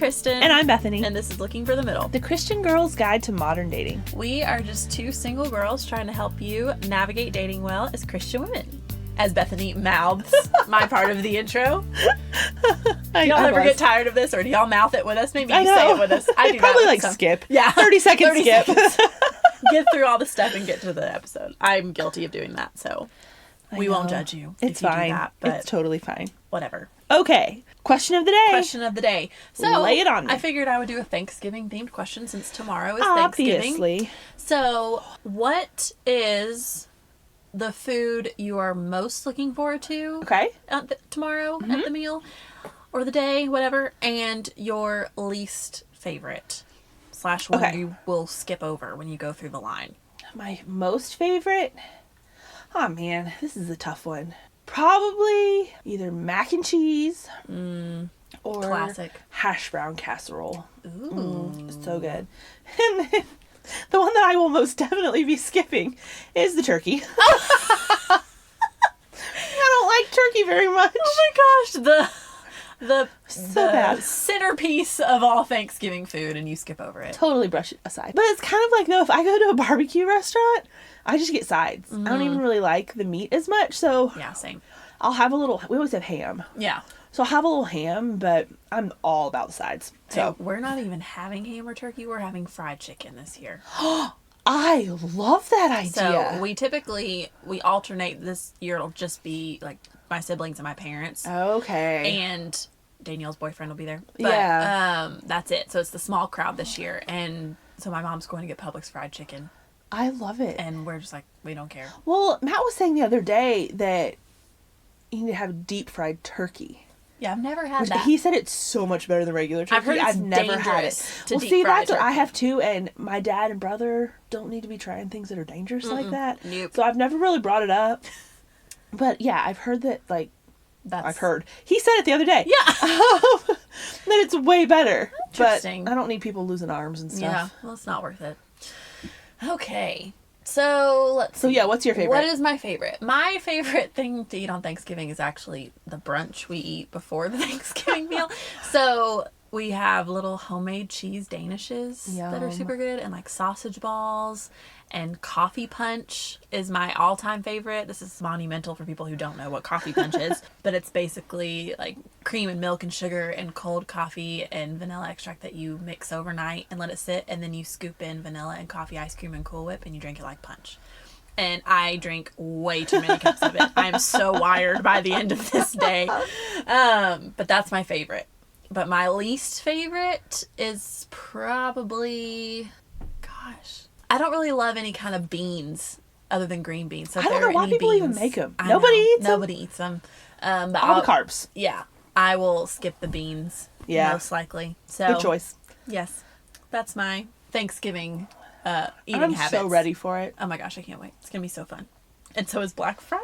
Kristen. And I'm Bethany. And this is Looking for the Middle. The Christian Girl's Guide to Modern Dating. We are just two single girls trying to help you navigate dating well as Christian women. As Bethany mouths my part of the intro. Do y'all ever get tired of this, or do y'all mouth it with us? Maybe you say it with us. I do probably that. Skip. Yeah. 30-second skip. Seconds. Get through all the stuff and get to the episode. I'm guilty of doing that, so we won't judge you. It's if you fine. Do that, but it's totally fine. Whatever. Okay. Question of the day. Question of the day. So lay it on me. I figured I would do a Thanksgiving themed question since tomorrow is Obviously. Thanksgiving. So what is the food you are most looking forward to tomorrow at the meal or the day, whatever, and your least favorite / one you will skip over when you go through the line? My most favorite? Oh man, this is a tough one. Probably either mac and cheese or classic hash brown casserole. Ooh. So good. And then the one that I will most definitely be skipping is the turkey. I don't like turkey very much. Oh my gosh, the bad. centerpiece of all Thanksgiving food, and you skip over it. Totally brush it aside. But it's kind of like, though, if I go to a barbecue restaurant, I just get sides. I don't even really like the meat as much, so yeah, same. I'll have we always have ham. Yeah. So I'll have a little ham, but I'm all about the sides. So hey, we're not even having ham or turkey, we're having fried chicken this year. I love that idea. So we alternate. This year it'll just be like my siblings and my parents. Okay. And Danielle's boyfriend will be there. But that's it. So it's the small crowd this year. And so my mom's going to get Publix fried chicken. I love it. And we're just like, we don't care. Well, Matt was saying the other day that you need to have deep fried turkey. Yeah, I've never had that. He said it's so much better than regular turkey. I've heard it's never had it. To deep fry that's what I have too, and my dad and brother don't need to be trying things that are dangerous like that. Nope. So I've never really brought it up. But yeah, I've heard that, like, I've heard. He said it the other day. Yeah. That it's way better. Interesting. But I don't need people losing arms and stuff. Yeah, well, it's not worth it. Okay. So, let's see. So, yeah, what's your favorite? What is my favorite? My favorite thing to eat on Thanksgiving is actually the brunch we eat before the Thanksgiving meal. So, we have little homemade cheese danishes that are super good, and like sausage balls, and coffee punch is my all-time favorite. This is monumental for people who don't know what coffee punch is, but it's basically like cream and milk and sugar and cold coffee and vanilla extract that you mix overnight and let it sit, and then you scoop in vanilla and coffee ice cream and Cool Whip, and you drink it like punch. And I drink way too many cups of it. I'm so wired by the end of this day. But that's my favorite. But my least favorite is probably, I don't really love any kind of beans other than green beans. So I don't know why people even make them. Nobody eats them. But all the carbs. Yeah. I will skip the beans. Yeah. Most likely. So good choice. Yes. That's my Thanksgiving eating habits. I'm so ready for it. Oh my gosh, I can't wait. It's going to be so fun. And so is Black Friday.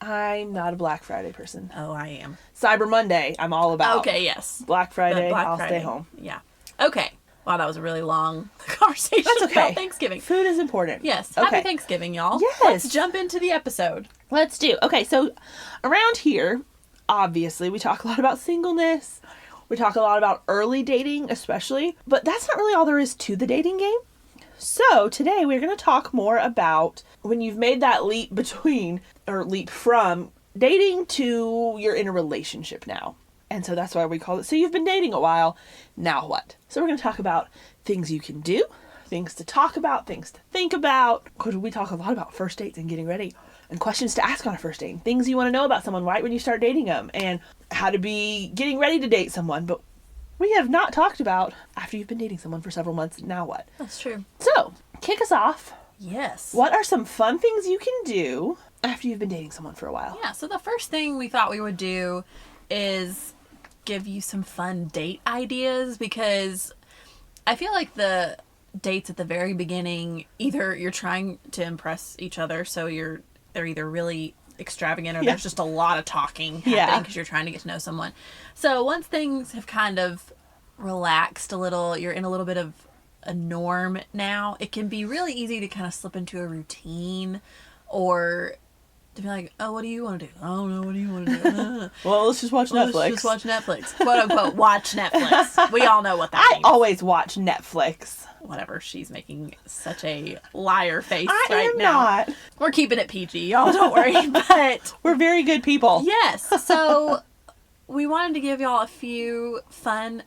I'm not a Black Friday person. Oh, I am. Cyber Monday, I'm all about. Okay, yes. Black Friday, I'll stay home. Yeah. Okay. Wow, that was a really long conversation about Thanksgiving. Food is important. Yes. Okay. Happy Thanksgiving, y'all. Yes. Let's jump into the episode. Let's do. Okay, so around here, obviously, we talk a lot about singleness. We talk a lot about early dating, especially. But that's not really all there is to the dating game. So today we're going to talk more about when you've made that leap from dating to you're in a relationship now. And so that's why we call it, so you've been dating a while, now what? So we're going to talk about things you can do, things to talk about, things to think about. Because we talk a lot about first dates and getting ready and questions to ask on a first date. Things you want to know about someone right when you start dating them and how to be getting ready to date someone. But we have not talked about after you've been dating someone for several months, now what? That's true. So, kick us off. Yes. What are some fun things you can do after you've been dating someone for a while? Yeah, so the first thing we thought we would do is give you some fun date ideas, because I feel like the dates at the very beginning, either you're trying to impress each other, so they're either really extravagant or there's just a lot of talking happening because you're trying to get to know someone. So once things have kind of relaxed a little, you're in a little bit of a norm now, it can be really easy to kind of slip into a routine or to be like, oh, what do you want to do? I don't know. What do you want to do? Well, let's just watch Netflix. Let's just watch Netflix. Quote unquote, watch Netflix. We all know what that means. I always watch Netflix. Whatever. She's making such a liar face I right am now. not. We're keeping it PG, y'all. Don't worry. But we're very good people. yes. So we wanted to give y'all a few fun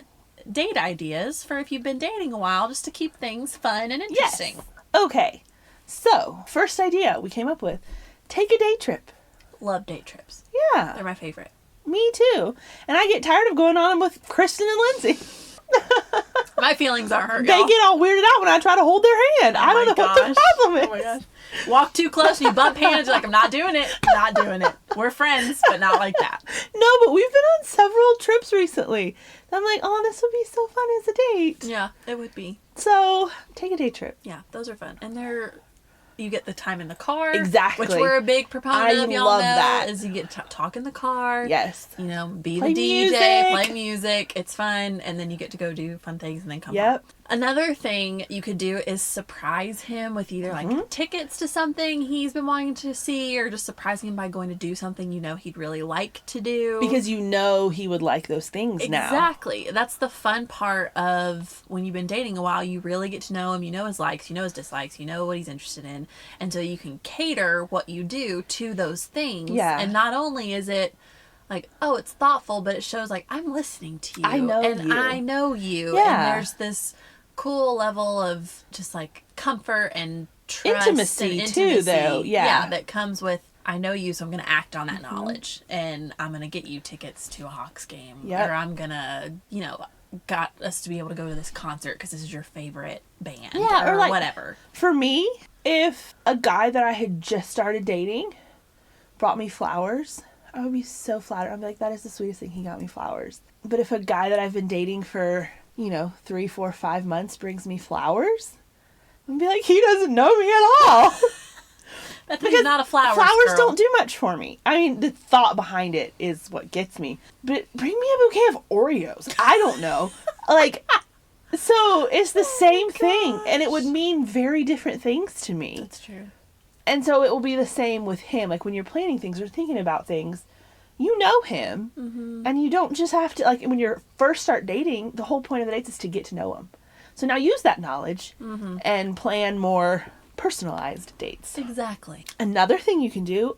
date ideas for if you've been dating a while, just to keep things fun and interesting. Yes. Okay. So, first idea we came up with, take a day trip. Love date trips. Yeah. They're my favorite. Me too. And I get tired of going on them with Kristen and Lindsay. My feelings are hurt, They y'all. get all weirded out when I try to hold their hand. I don't know what the problem is. Oh my gosh. Walk too close and you bump hands. You're like, I'm not doing it. I'm not doing it. We're friends, but not like that. No, but we've been on several trips recently. I'm like, oh, this would be so fun as a date. Yeah, it would be. So, take a day trip. Yeah, those are fun. And you get the time in the car. Exactly. Which we're a big proponent of, y'all love know. that. Is you get to talk in the car. Yes. You know, be Play the DJ, music. play music. It's fun. And then you get to go do fun things and then come Yep. home. Another thing you could do is surprise him with either like tickets to something he's been wanting to see, or just surprising him by going to do something you know he'd really like to do. Because you know he would like those things now. Exactly. That's the fun part of when you've been dating a while. You really get to know him. You know his likes, you know his dislikes, you know what he's interested in. And so you can cater what you do to those things. Yeah. And not only is it like, oh, it's thoughtful, but it shows like, I'm listening to you. I know and you. I know you. Yeah. And there's this cool level of just like comfort and trust Intimacy, and too, though. Yeah. that comes with, I know you, so I'm going to act on that knowledge, and I'm going to get you tickets to a Hawks game, Yep. or I'm going to, got us to be able to go to this concert because this is your favorite band, Yeah, or or like- whatever. For me, if a guy that I had just started dating brought me flowers, I would be so flattered. I'd be like, that is the sweetest thing, he got me flowers. But if a guy that I've been dating for, 3, 4, 5 months brings me flowers, I'd be like, he doesn't know me at all. Bethany's not a flowers girl. don't do much for me. I mean, the thought behind it is what gets me. But bring me a bouquet of Oreos. I don't know. So it's the same thing, and it would mean very different things to me. That's true. And so it will be the same with him. Like, when you're planning things or thinking about things, you know him, and you don't just have to, like, when you first start dating, the whole point of the dates is to get to know him. So now use that knowledge and plan more personalized dates. Exactly. Another thing you can do,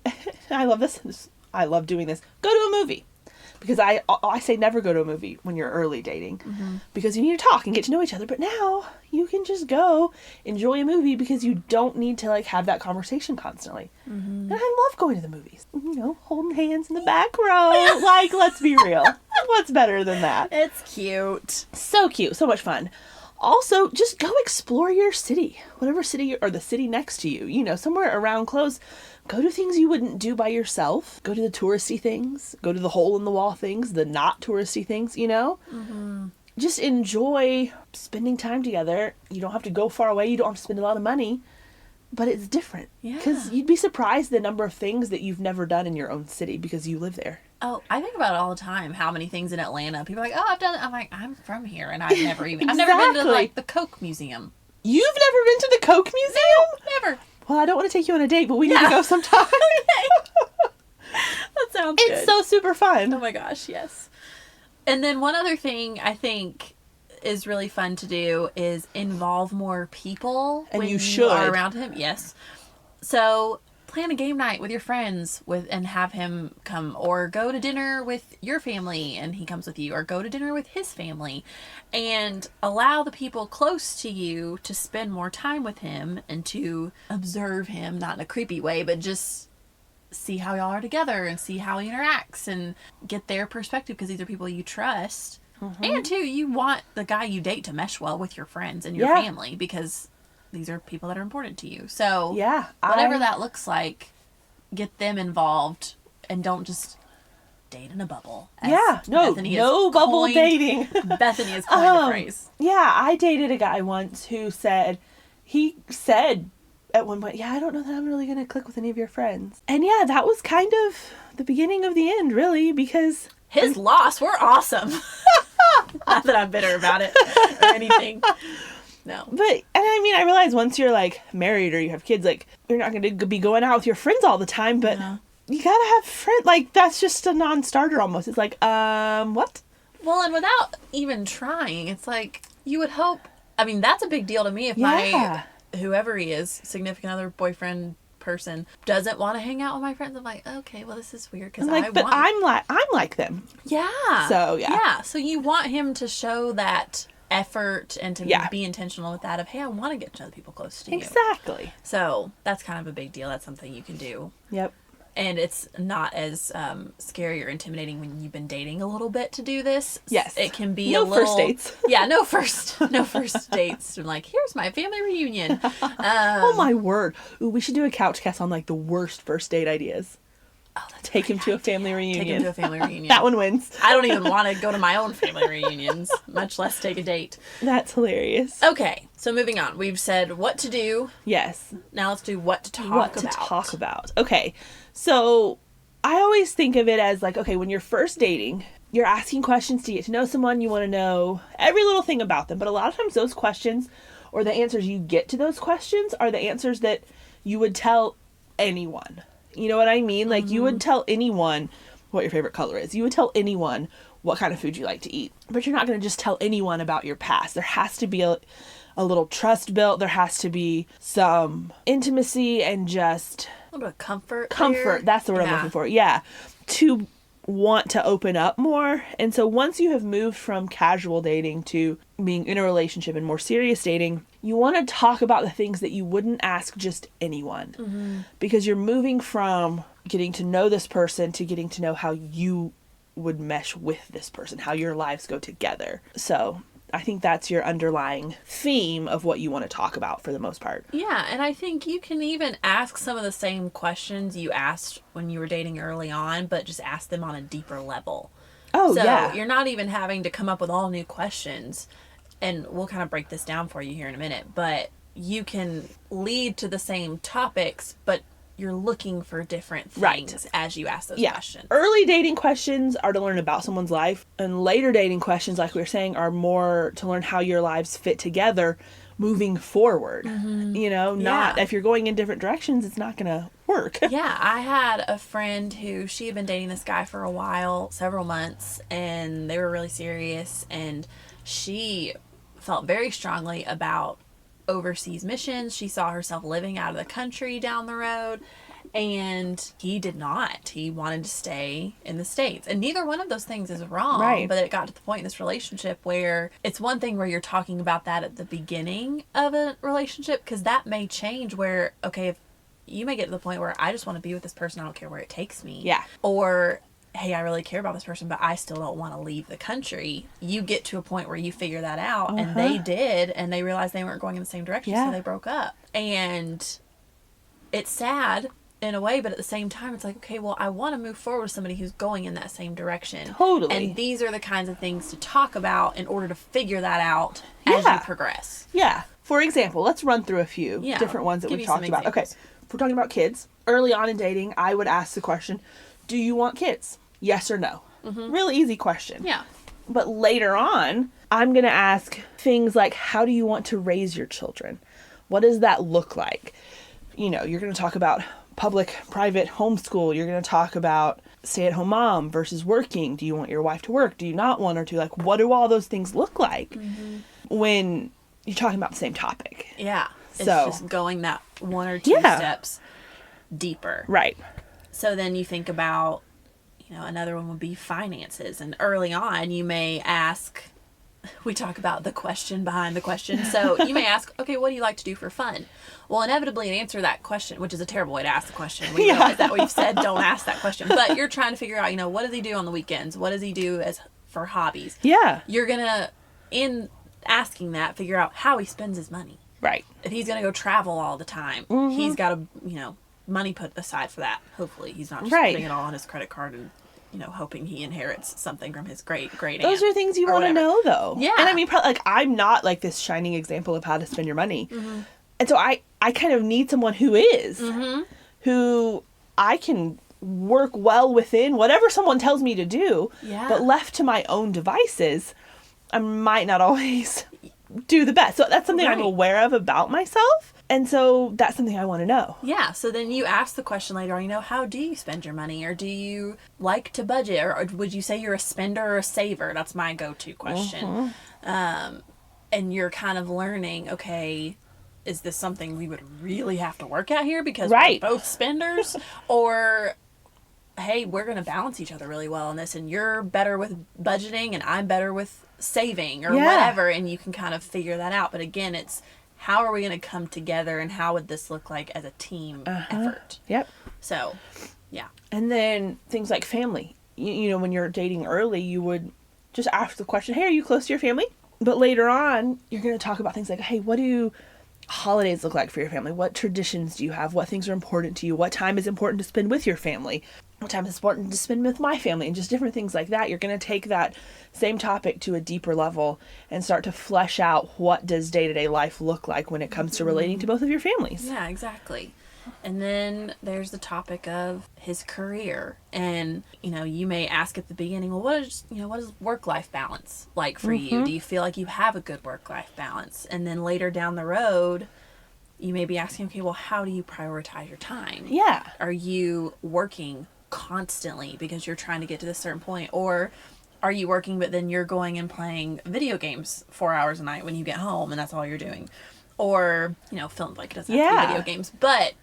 I love this, I love doing this, go to a movie. Because I say never go to a movie when you're early dating. Because you need to talk and get to know each other. But now you can just go enjoy a movie because you don't need to, like, have that conversation constantly. And I love going to the movies. Holding hands in the back row. Like, let's be real. What's better than that? It's cute. So cute. So much fun. Also, just go explore your city. Whatever city, or the city next to you. Somewhere around close. Go to things you wouldn't do by yourself. Go to the touristy things. Go to the hole-in-the-wall things. The not touristy things, Just enjoy spending time together. You don't have to go far away. You don't have to spend a lot of money. But it's different. Yeah. Because you'd be surprised the number of things that you've never done in your own city because you live there. Oh, I think about it all the time. How many things in Atlanta? People are like, oh, I've done it. I'm like, I'm from here, and I've never even. I've never been to, Exactly. like, the Coke Museum. You've never been to the Coke Museum? Never. Well, I don't want to take you on a date, but we need to go sometime. That sounds good. It's so super fun. Oh my gosh, yes. And then one other thing I think is really fun to do is involve more people And when you should. are around him. Yes. So plan a game night with your friends and have him come, or go to dinner with your family and he comes with you, or go to dinner with his family, and allow the people close to you to spend more time with him and to observe him, not in a creepy way, but just see how y'all are together and see how he interacts and get their perspective, because these are people you trust. And too, you want the guy you date to mesh well with your friends and your family, because these are people that are important to you. So Yeah. whatever that looks like, get them involved, and don't just date in a bubble. as No Bethany has bubble coined- dating. Bethany has coined the phrase. Yeah, I dated a guy once who said at one point, I don't know that I'm really going to click with any of your friends. And yeah, that was kind of the beginning of the end, really, because His loss, we're awesome. Not that I'm bitter about it or anything. No. But, and I mean, I realize once you're, like, married or you have kids, like, you're not going to be going out with your friends all the time, but you gotta have friends. Like, that's just a non-starter almost. It's like, what? Well, and without even trying, it's like, you would hope, I mean, that's a big deal to me if my, whoever he is, significant other, boyfriend, person, doesn't want to hang out with my friends. I'm like, okay, well, this is weird, because I'm like them. Yeah. So, yeah. Yeah, so you want him to show that effort and to be intentional with that of, hey, I want to get other people close to you. Exactly. So that's kind of a big deal. That's something you can do. Yep. And it's not as scary or intimidating when you've been dating a little bit to do this. Yes. It can be no a little... first dates. Yeah, no first dates. I'm like, here's my family reunion. Oh, my word. Ooh, we should do a couch cast on, like, the worst first date ideas. Oh, that's Take him to a family reunion. Take him to a family reunion. That one wins. I don't even want to go to my own family reunions, much less take a date. That's hilarious. Okay, so moving on. We've said what to do. Yes. Now let's do what to talk about. What to talk about. Okay, so I always think of it as like, okay, when you're first dating, you're asking questions to get to know someone. You want to know every little thing about them. But a lot of times those questions or the answers you get to those questions are the answers that you would tell anyone. You know what I mean? Like, you would tell anyone what your favorite color is. You would tell anyone what kind of food you like to eat. But you're not going to just tell anyone about your past. There has to be a little trust built. There has to be some intimacy and just... A little bit of comfort. Comfort. That's the word I'm looking for. Yeah. To want to open up more. And so once you have moved from casual dating to being in a relationship and more serious dating, you want to talk about the things that you wouldn't ask just anyone. Mm-hmm. Because you're moving from getting to know this person to getting to know how you would mesh with this person, how your lives go together. So I think that's your underlying theme of what you want to talk about for the most part. Yeah, and I think you can even ask some of the same questions you asked when you were dating early on, but just ask them on a deeper level. Oh, so yeah. You're not even having to come up with all new questions. And we'll kind of break this down for you here in a minute, but you can lead to the same topics, but you're looking for different things as you ask those questions. Early dating questions are to learn about someone's life, and later dating questions, like we were saying, are more to learn how your lives fit together moving forward. Mm-hmm. You know, not if you're going in different directions, it's not going to work. Yeah, I had a friend who she had been dating this guy for a while, several months, and they were really serious, and she felt very strongly about overseas missions. She saw herself living out of the country down the road, and he did not. He wanted to stay in the States, and neither one of those things is wrong. Right. But it got to the point in this relationship where it's one thing where you're talking about that at the beginning of a relationship, because that may change where, okay, if you may get to the point where I just want to be with this person, I don't care where it takes me. Yeah. Or, hey, I really care about this person, but I still don't want to leave the country. You get to a point where you figure that out, and they did, and they realized they weren't going in the same direction, so they broke up. And it's sad in a way, but at the same time, it's like, okay, well, I want to move forward with somebody who's going in that same direction. Totally. And these are the kinds of things to talk about in order to figure that out as you progress. Yeah. For example, let's run through a few different ones that we've talked about. Okay. If we're talking about kids, early on in dating, I would ask the question, do you want kids? Yes or no? Mm-hmm. Really easy question. Yeah. But later on, I'm going to ask things like, how do you want to raise your children? What does that look like? You know, you're going to talk about public, private, homeschool. You're going to talk about stay-at-home mom versus working. Do you want your wife to work? Do you not want her to? Like, what do all those things look like when you're talking about the same topic? Yeah. So, it's just going that one or two steps deeper. Right. So then you think about, you know, another one would be finances. And early on, you may ask, we talk about the question behind the question. So you may ask, okay, what do you like to do for fun? Well, inevitably, to answer that question, which is a terrible way to ask the question. We realize that we've said don't ask that question. But you're trying to figure out, you know, what does he do on the weekends? What does he do as for hobbies? Yeah. You're going to, in asking that, figure out how he spends his money. Right. If he's going to go travel all the time, he's got to, you know, money put aside for that. Hopefully he's not just putting it all on his credit card and, you know, hoping he inherits something from his great aunt. Those are things you want to know, though. Yeah. And I mean, like, I'm not like this shining example of how to spend your money. Mm-hmm. And so I kind of need someone who is, who I can work well within whatever someone tells me to do. Yeah. But left to my own devices, I might not always do the best. So that's something I'm Right. aware of about myself. And so that's something I want to know. Yeah, so then you ask the question later on, how do you spend your money? Or do you like to budget? Or would you say you're a spender or a saver? That's my go-to question. And you're kind of learning, okay, is this something we would really have to work at here because Right. we're both spenders? Or, hey, we're going to balance each other really well in this, and you're better with budgeting and I'm better with saving or whatever, and you can kind of figure that out. But again, it's how are we going to come together and how would this look like as a team effort? Yep. So, yeah. And then things like family. You know, when you're dating early, you would just ask the question, hey, are you close to your family? But later on, you're going to talk about things like, hey, what do holidays look like for your family? What traditions do you have? What things are important to you? What time is important to spend with your family? What time is important to spend with my family? And just different things like that. You're going to take that same topic to a deeper level and start to flesh out what does day-to-day life look like when it comes to relating to both of your families. Yeah, exactly. And then there's the topic of his career. And, you may ask at the beginning, well, what is work-life balance like for you? Do you feel like you have a good work-life balance? And then later down the road, you may be asking, okay, well, how do you prioritize your time? Yeah. Are you working constantly because you're trying to get to this certain point? Or are you working, but then you're going and playing video games 4 hours a night when you get home and that's all you're doing? Or, film, like, it doesn't have to be video games, but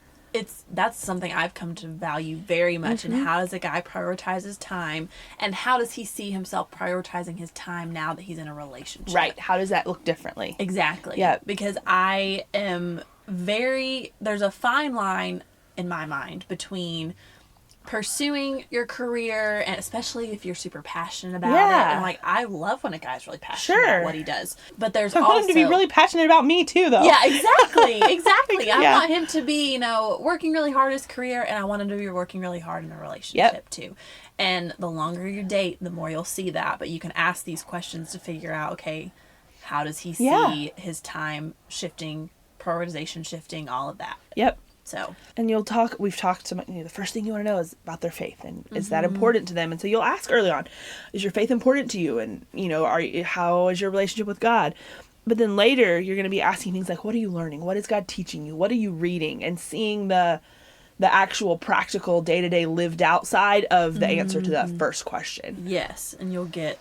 that's something I've come to value very much. And how does a guy prioritize his time, and how does he see himself prioritizing his time now that he's in a relationship? Right. How does that look differently? Exactly. Yeah. Because I am there's a fine line in my mind between pursuing your career, and especially if you're super passionate about it. And I love when a guy's really passionate about what he does. But there's also, I want him to be really passionate about me too, though. Yeah, exactly. I want him to be, working really hard in his career, and I want him to be working really hard in a relationship too. And the longer you date, the more you'll see that. But you can ask these questions to figure out, okay, how does he see his time shifting, prioritization shifting, all of that. Yep. So, and we've talked to the first thing you want to know is about their faith, and is that important to them? And so you'll ask early on, is your faith important to you? And, how is your relationship with God? But then later you're going to be asking things like, what are you learning? What is God teaching you? What are you reading? And seeing the actual practical day-to-day lived outside of the answer to that first question. Yes. And you'll get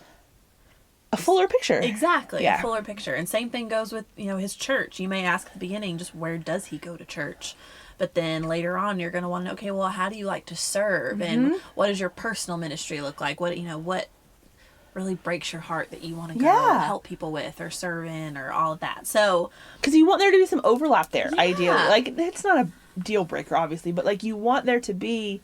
a fuller picture. Exactly. A fuller picture. And same thing goes with, his church. You may ask at the beginning, just where does he go to church? But then later on, you're going to want to know, okay, well, how do you like to serve? And what does your personal ministry look like? What really breaks your heart that you want to go help people with or serve in or all of that? So, because you want there to be some overlap there, ideally. It's not a deal breaker, obviously, but you want there to be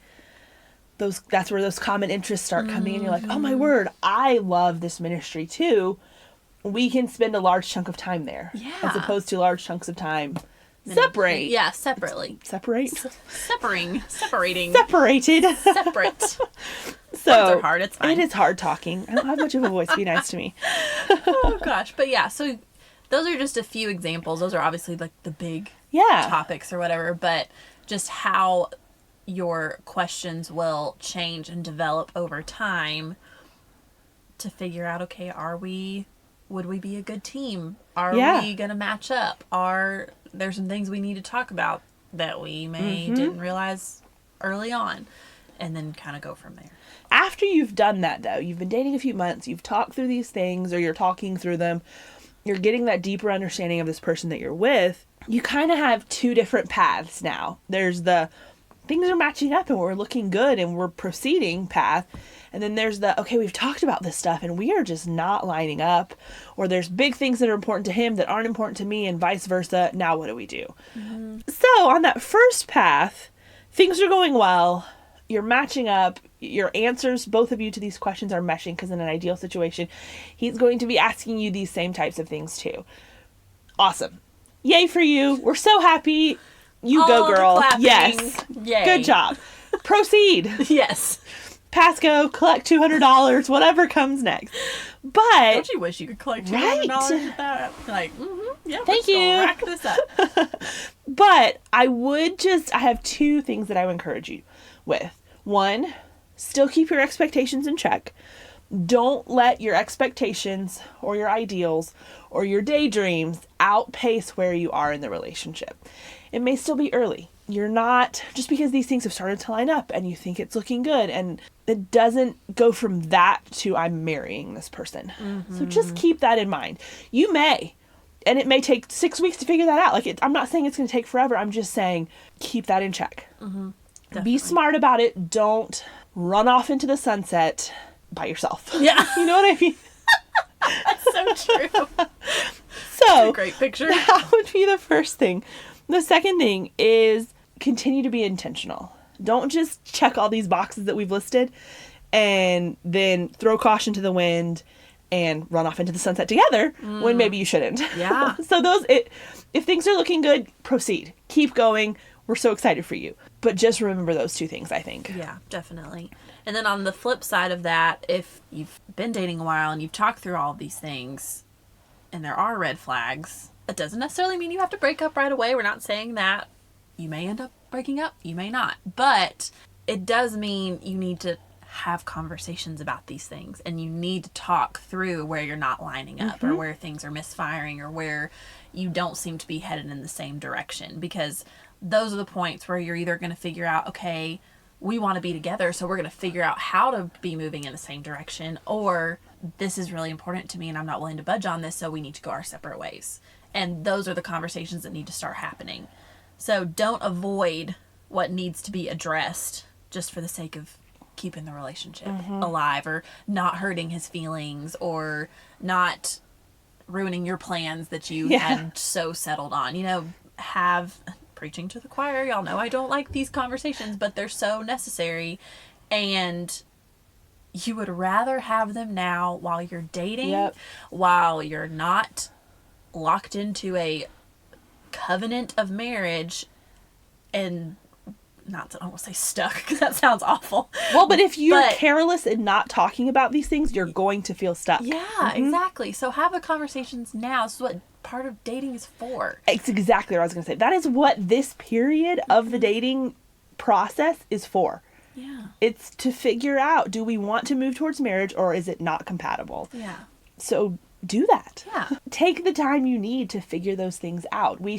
that's where those common interests start coming in. You're like, oh my word, I love this ministry too. We can spend a large chunk of time there. Yeah. As opposed to large chunks of time separate. Yeah, separately. Separate? Separating. Separated. Separate. So, words are hard, it's fine. It is hard talking. I don't have much of a voice. Be nice to me. Oh gosh. But yeah, so those are just a few examples. Those are obviously the big topics or whatever, but just how your questions will change and develop over time to figure out, okay, would we be a good team? Are we going to match up? Are there some things we need to talk about that we may didn't realize early on? And then kind of go from there. After you've done that, though, you've been dating a few months, you've talked through these things, or you're talking through them, you're getting that deeper understanding of this person that you're with, you kind of have two different paths now. There's the things are matching up and we're looking good and we're proceeding path. And then there's the, okay, we've talked about this stuff and we are just not lining up. Or there's big things that are important to him that aren't important to me and vice versa. Now what do we do? So on that first path, things are going well. You're matching up. Your answers, both of you, to these questions are meshing because in an ideal situation, he's going to be asking you these same types of things too. Awesome. Yay for you. We're so happy. You go, girl. Yes. Yay. Good job. Proceed. Yes. Pass go, collect $200, whatever comes next. But don't you wish you could collect $200 at that? Yeah. Thank you. Rack this up. But I have two things that I would encourage you with. One, still keep your expectations in check. Don't let your expectations or your ideals or your daydreams outpace where you are in the relationship. It may still be early. You're not, just because these things have started to line up and you think it's looking good, and it doesn't go from that to I'm marrying this person. So just keep that in mind. You may, and it may take 6 weeks to figure that out. I'm not saying it's going to take forever. I'm just saying keep that in check. Be smart about it. Don't run off into the sunset by yourself. Yeah. You know what I mean? That's so true. So, a great picture. That would be the first thing. The second thing is continue to be intentional. Don't just check all these boxes that we've listed and then throw caution to the wind and run off into the sunset together when maybe you shouldn't. Yeah. So if things are looking good, proceed. Keep going. We're so excited for you. But just remember those two things, I think. Yeah, definitely. And then on the flip side of that, if you've been dating a while and you've talked through all of these things and there are red flags, it doesn't necessarily mean you have to break up right away. We're not saying that. You may end up breaking up. You may not. But it does mean you need to have conversations about these things, and you need to talk through where you're not lining up or where things are misfiring or where you don't seem to be headed in the same direction, because those are the points where you're either going to figure out, okay, we want to be together, so we're going to figure out how to be moving in the same direction, or this is really important to me and I'm not willing to budge on this, so we need to go our separate ways. And those are the conversations that need to start happening. So don't avoid what needs to be addressed just for the sake of keeping the relationship alive, or not hurting his feelings, or not ruining your plans that you had so settled on. Have preaching to the choir. Y'all know I don't like these conversations, but they're so necessary. And you would rather have them now while you're dating, while you're not locked into a covenant of marriage, and not to almost say stuck, because that sounds awful. Well, but if you're careless and not talking about these things, you're going to feel stuck. Yeah, exactly. So have the conversations now. This is what part of dating is for. It's exactly what I was going to say. That is what this period of the dating process is for. Yeah. It's to figure out, do we want to move towards marriage, or is it not compatible? Yeah. So do that. Yeah. Take the time you need to figure those things out. We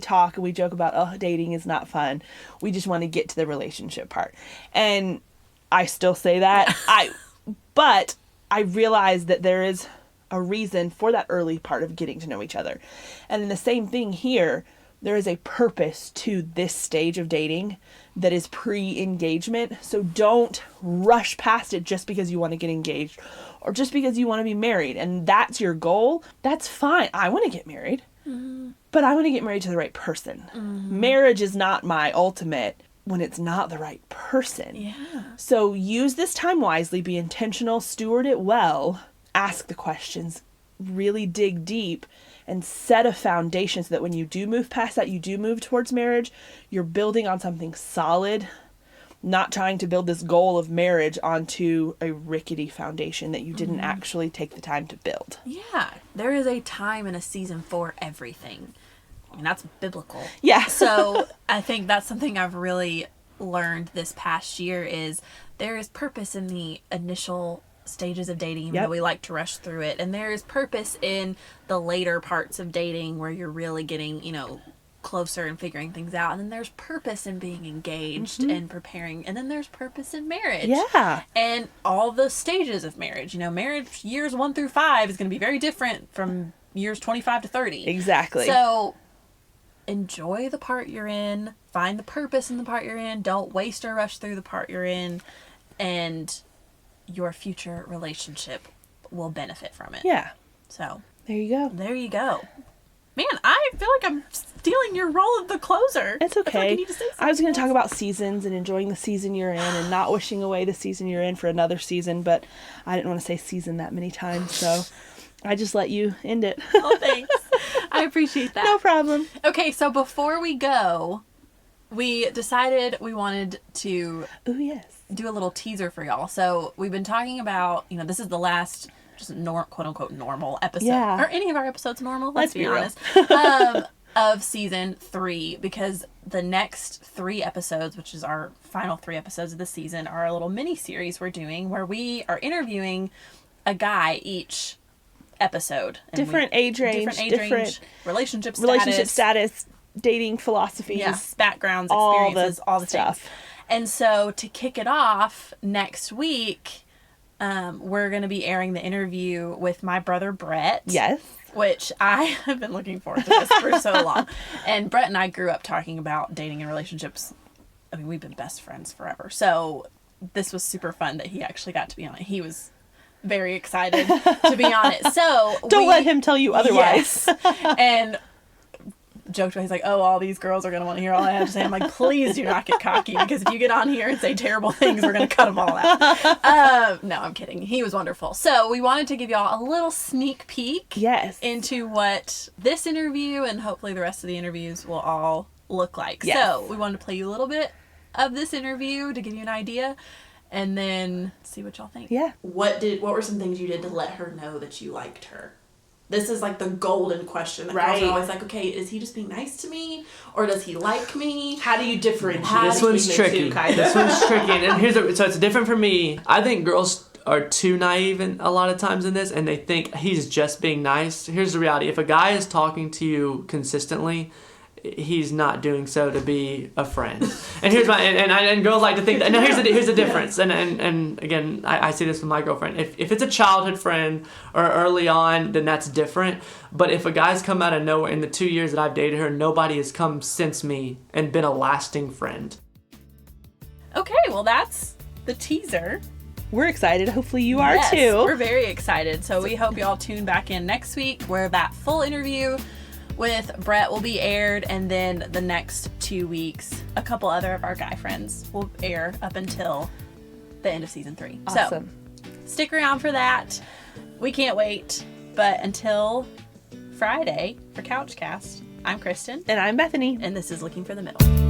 talk and we joke about, oh, dating is not fun. We just want to get to the relationship part. And I still say that. But I realize that there is a reason for that early part of getting to know each other. And in the same thing here, there is a purpose to this stage of dating that is pre-engagement. So don't rush past it just because you want to get engaged or just because you want to be married. And that's your goal. That's fine. I want to get married, but I want to get married to the right person. Marriage is not my ultimate when it's not the right person. Yeah. So use this time wisely, be intentional, steward it well, ask the questions, really dig deep, and set a foundation so that when you do move past that, you do move towards marriage, you're building on something solid, not trying to build this goal of marriage onto a rickety foundation that you didn't actually take the time to build. Yeah. There is a time and a season for everything. I mean, that's biblical. Yeah. So I think that's something I've really learned this past year is there is purpose in the initial stages of dating, even though we like to rush through it. And there is purpose in the later parts of dating where you're really getting, closer and figuring things out. And then there's purpose in being engaged and preparing. And then there's purpose in marriage. Yeah. And all the stages of marriage. Marriage years 1 through 5 is going to be very different from years 25 to 30. Exactly. So enjoy the part you're in. Find the purpose in the part you're in. Don't waste or rush through the part you're in. And your future relationship will benefit from it. Yeah. So there you go. There you go. Man, I feel like I'm stealing your role of the closer. It's okay. I feel like you need to say I was going to something talk about seasons and enjoying the season you're in and not wishing away the season you're in for another season, but I didn't want to say season that many times, so I just let you end it. Oh, thanks. I appreciate that. No problem. Okay, so before we go, we decided we wanted to do a little teaser for y'all. So we've been talking about, this is the last just quote unquote normal episode. Yeah. Are any of our episodes normal? Let's be real. honest. of season 3, because the next 3 episodes, which is our final 3 episodes of the season, are a little mini series we're doing where we are interviewing a guy each episode. Different age range, different relationship status, dating philosophies, backgrounds, experiences, all the stuff. things. And so to kick it off next week, we're going to be airing the interview with my brother Brett. Yes. Which I have been looking forward to this for so long. And Brett and I grew up talking about dating and relationships. I mean, we've been best friends forever. So this was super fun that he actually got to be on it. He was very excited to be on it. So don't let him tell you otherwise. Yes. And joked about, he's like, oh, all these girls are going to want to hear all I have to say. I'm like, please do not get cocky, because if you get on here and say terrible things, we're going to cut them all out. No, I'm kidding. He was wonderful. So we wanted to give y'all a little sneak peek into what this interview and hopefully the rest of the interviews will all look like. Yes. So we wanted to play you a little bit of this interview to give you an idea and then see what y'all think. Yeah. What were some things you did to let her know that you liked her? This is like the golden question. Girls are always like, okay, is he just being nice to me? Or does he like me? How do you differentiate? This one's tricky. This one's tricky. And so it's different for me. I think girls are too naive a lot of times in this, and they think he's just being nice. Here's the reality. If a guy is talking to you consistently, he's not doing so to be a friend. And here's and girls like to think that. No, here's the difference. And again, I see this with my girlfriend. If it's a childhood friend or early on, then that's different. But if a guy's come out of nowhere, in the 2 years that I've dated her, nobody has come since me and been a lasting friend. Okay, well that's the teaser. We're excited. Hopefully you are too. We're very excited. So we hope y'all tune back in next week where that full interview with Brett will be aired, and then the next 2 weeks, a couple other of our guy friends will air up until the end of season 3. Awesome. So stick around for that. We can't wait. But until Friday for Couchcast, I'm Kristen. And I'm Bethany. And this is Looking for the Middle.